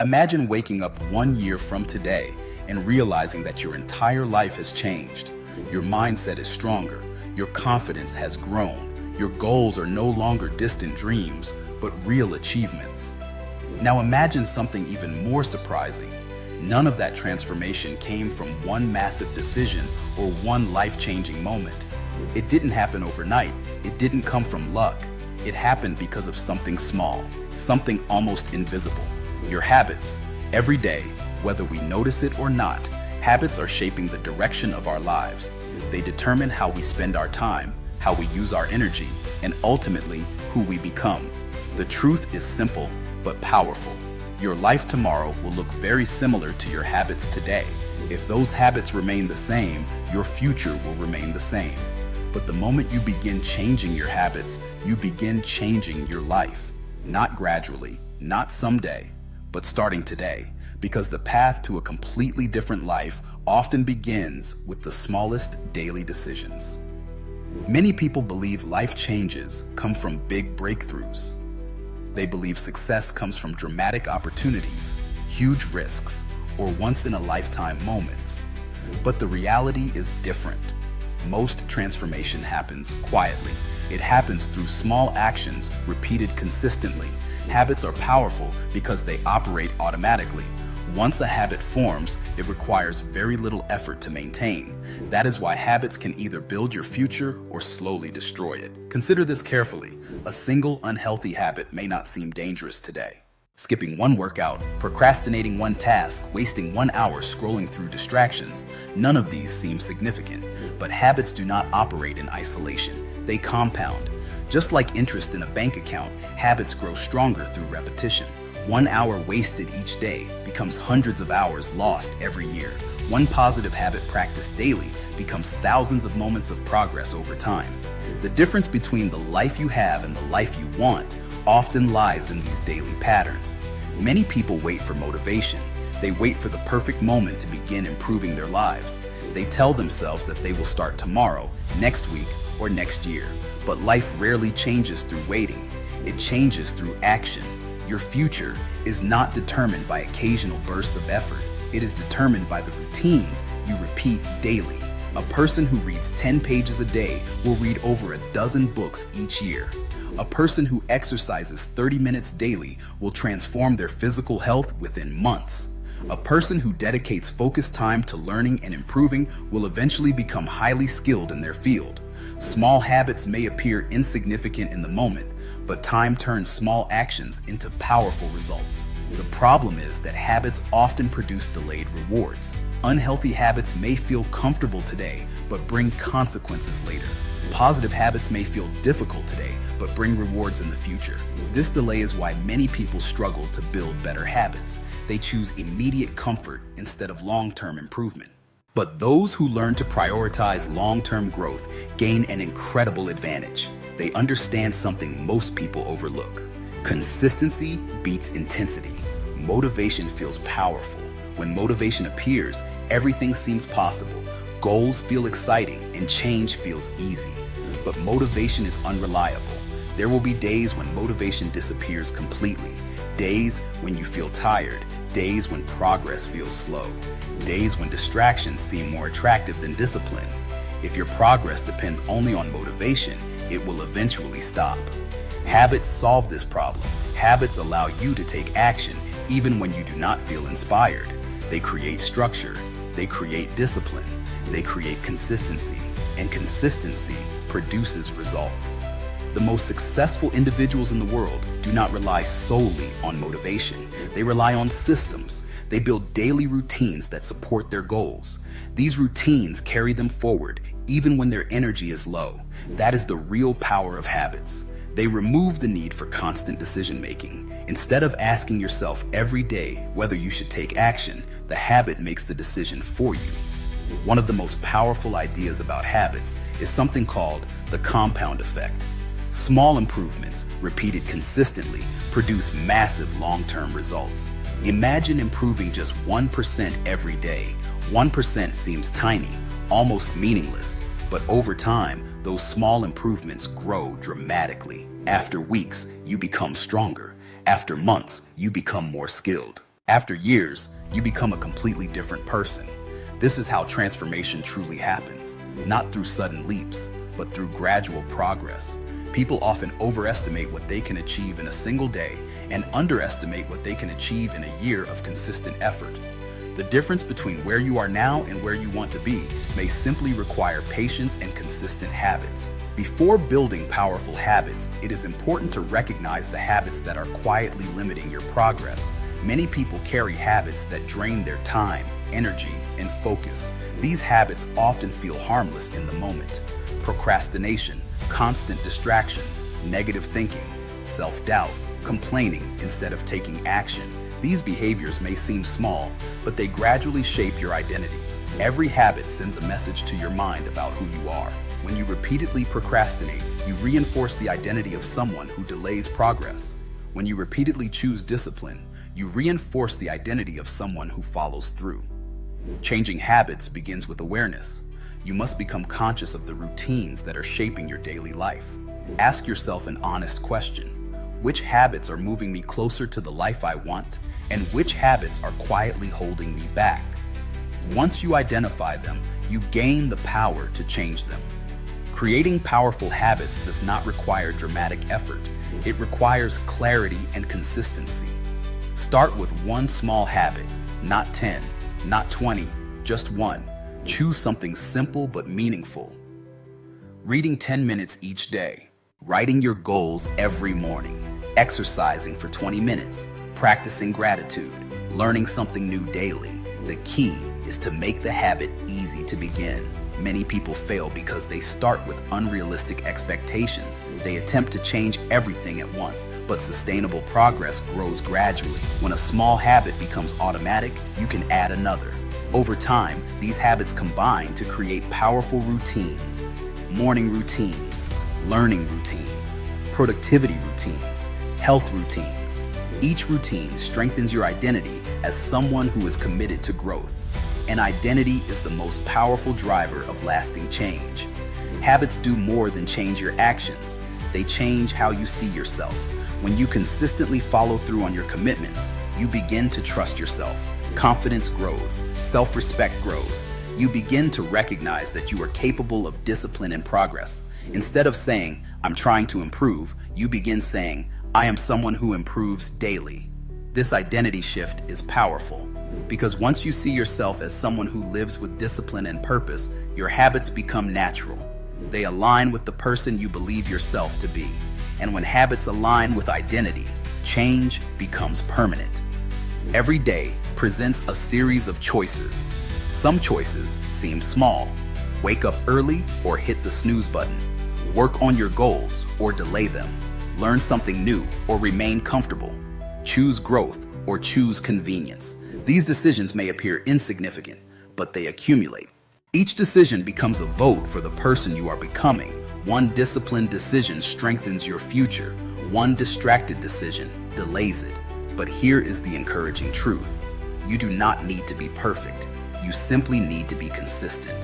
Imagine waking up 1 year from today and realizing that your entire life has changed. Your mindset is stronger, your confidence has grown, your goals are no longer distant dreams, but real achievements. Now imagine something even more surprising. None of that transformation came from one massive decision or one life-changing moment. It didn't happen overnight. It didn't come from luck. It happened because of something small, something almost invisible. Your habits. Every day, whether we notice it or not, habits are shaping the direction of our lives. They determine how we spend our time, how we use our energy, and ultimately, who we become. The truth is simple, but powerful. Your life tomorrow will look very similar to your habits today. If those habits remain the same, your future will remain the same. But the moment you begin changing your habits, you begin changing your life. Not gradually, not someday, but starting today, because the path to a completely different life often begins with the smallest daily decisions. Many people believe life changes come from big breakthroughs. They believe success comes from dramatic opportunities, huge risks, or once-in-a-lifetime moments. But the reality is different. Most transformation happens quietly. It happens through small actions repeated consistently. Habits are powerful because they operate automatically. Once a habit forms, it requires very little effort to maintain. That is why habits can either build your future or slowly destroy it. Consider this carefully. A single unhealthy habit may not seem dangerous today. Skipping one workout, procrastinating one task, wasting 1 hour scrolling through distractions, none of these seem significant. But habits do not operate in isolation. They compound. Just like interest in a bank account, habits grow stronger through repetition. 1 hour wasted each day becomes hundreds of hours lost every year. One positive habit practiced daily becomes thousands of moments of progress over time. The difference between the life you have and the life you want often lies in these daily patterns. Many people wait for motivation. They wait for the perfect moment to begin improving their lives. They tell themselves that they will start tomorrow, next week, or next year. But life rarely changes through waiting. It changes through action. Your future is not determined by occasional bursts of effort. It is determined by the routines you repeat daily. A person who reads 10 pages a day will read over a dozen books each year. A person who exercises 30 minutes daily will transform their physical health within months. A person who dedicates focused time to learning and improving will eventually become highly skilled in their field. Small habits may appear insignificant in the moment, but time turns small actions into powerful results. The problem is that habits often produce delayed rewards. Unhealthy habits may feel comfortable today, but bring consequences later. Positive habits may feel difficult today, but bring rewards in the future. This delay is why many people struggle to build better habits. They choose immediate comfort instead of long-term improvement. But those who learn to prioritize long-term growth gain an incredible advantage. They understand something most people overlook. Consistency beats intensity. Motivation feels powerful. When motivation appears, everything seems possible. Goals feel exciting and change feels easy. But motivation is unreliable. There will be days when motivation disappears completely. Days when you feel tired. Days when progress feels slow. Days when distractions seem more attractive than discipline. If your progress depends only on motivation, it will eventually stop. Habits solve this problem. Habits allow you to take action even when you do not feel inspired. They create structure. They create discipline. They create consistency. And consistency produces results. The most successful individuals in the world do not rely solely on motivation. They rely on systems. They build daily routines that support their goals. These routines carry them forward even when their energy is low. That is the real power of habits. They remove the need for constant decision-making. Instead of asking yourself every day whether you should take action, the habit makes the decision for you. One of the most powerful ideas about habits is something called the compound effect. Small improvements, repeated consistently, produce massive long-term results. Imagine improving just 1% every day. 1% seems tiny, almost meaningless, but over time, those small improvements grow dramatically. After weeks, you become stronger. After months, you become more skilled. After years, you become a completely different person. This is how transformation truly happens, not through sudden leaps, but through gradual progress. People often overestimate what they can achieve in a single day and underestimate what they can achieve in a year of consistent effort. The difference between where you are now and where you want to be may simply require patience and consistent habits. Before building powerful habits, it is important to recognize the habits that are quietly limiting your progress. Many people carry habits that drain their time, energy, and focus. These habits often feel harmless in the moment. Procrastination, constant distractions, negative thinking, self-doubt, complaining instead of taking action. These behaviors may seem small, but they gradually shape your identity. Every habit sends a message to your mind about who you are. When you repeatedly procrastinate, you reinforce the identity of someone who delays progress. When you repeatedly choose discipline, you reinforce the identity of someone who follows through. Changing habits begins with awareness. You must become conscious of the routines that are shaping your daily life. Ask yourself an honest question. Which habits are moving me closer to the life I want, and which habits are quietly holding me back? Once you identify them, you gain the power to change them. Creating powerful habits does not require dramatic effort. It requires clarity and consistency. Start with one small habit, not 10, not 20, just one. Choose something simple but meaningful. Reading 10 minutes each day, writing your goals every morning, exercising for 20 minutes, practicing gratitude, learning something new daily. The key is to make the habit easy to begin. Many people fail because they start with unrealistic expectations. They attempt to change everything at once, but sustainable progress grows gradually. When a small habit becomes automatic, you can add another. Over time, these habits combine to create powerful routines. Morning routines, learning routines, productivity routines, health routines. Each routine strengthens your identity as someone who is committed to growth. And identity is the most powerful driver of lasting change. Habits do more than change your actions. They change how you see yourself. When you consistently follow through on your commitments, you begin to trust yourself. Confidence grows. Self-respect grows. You begin to recognize that you are capable of discipline and progress. Instead of saying, "I'm trying to improve," you begin saying, "I am someone who improves daily." This identity shift is powerful. Because once you see yourself as someone who lives with discipline and purpose, your habits become natural. They align with the person you believe yourself to be. And when habits align with identity, change becomes permanent. Every day presents a series of choices. Some choices seem small. Wake up early or hit the snooze button. Work on your goals or delay them. Learn something new or remain comfortable. Choose growth or choose convenience. These decisions may appear insignificant, but they accumulate. Each decision becomes a vote for the person you are becoming. One disciplined decision strengthens your future. One distracted decision delays it. But here is the encouraging truth. You do not need to be perfect. You simply need to be consistent.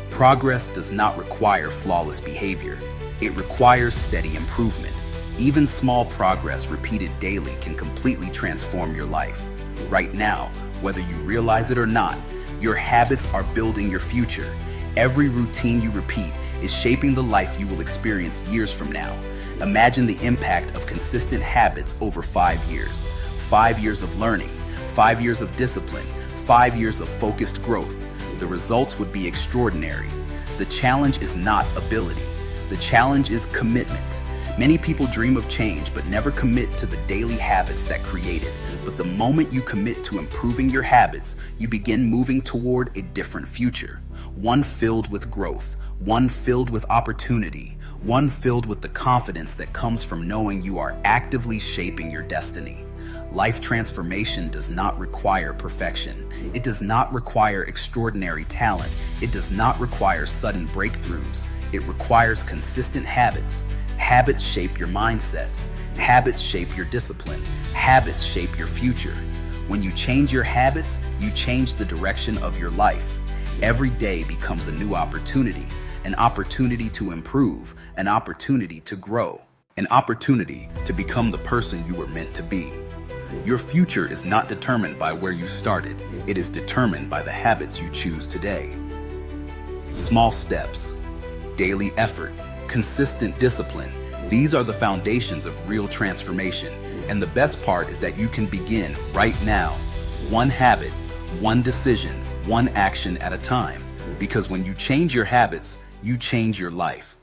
Progress does not require flawless behavior. It requires steady improvement. Even small progress repeated daily can completely transform your life. Right now, whether you realize it or not, your habits are building your future. Every routine you repeat is shaping the life you will experience years from now. Imagine the impact of consistent habits over 5 years. 5 years of learning, 5 years of discipline, 5 years of focused growth. The results would be extraordinary. The challenge is not ability. The challenge is commitment. Many people dream of change but never commit to the daily habits that create it. But the moment you commit to improving your habits, you begin moving toward a different future. One filled with growth, one filled with opportunity, one filled with the confidence that comes from knowing you are actively shaping your destiny. Life transformation does not require perfection. It does not require extraordinary talent. It does not require sudden breakthroughs. It requires consistent habits. Habits shape your mindset. Habits shape your discipline. Habits shape your future. When you change your habits, you change the direction of your life. Every day becomes a new opportunity, an opportunity to improve, an opportunity to grow, an opportunity to become the person you were meant to be. Your future is not determined by where you started. It is determined by the habits you choose today. Small steps, daily effort, consistent discipline. These are the foundations of real transformation. And the best part is that you can begin right now. One habit, one decision, one action at a time. Because when you change your habits, you change your life.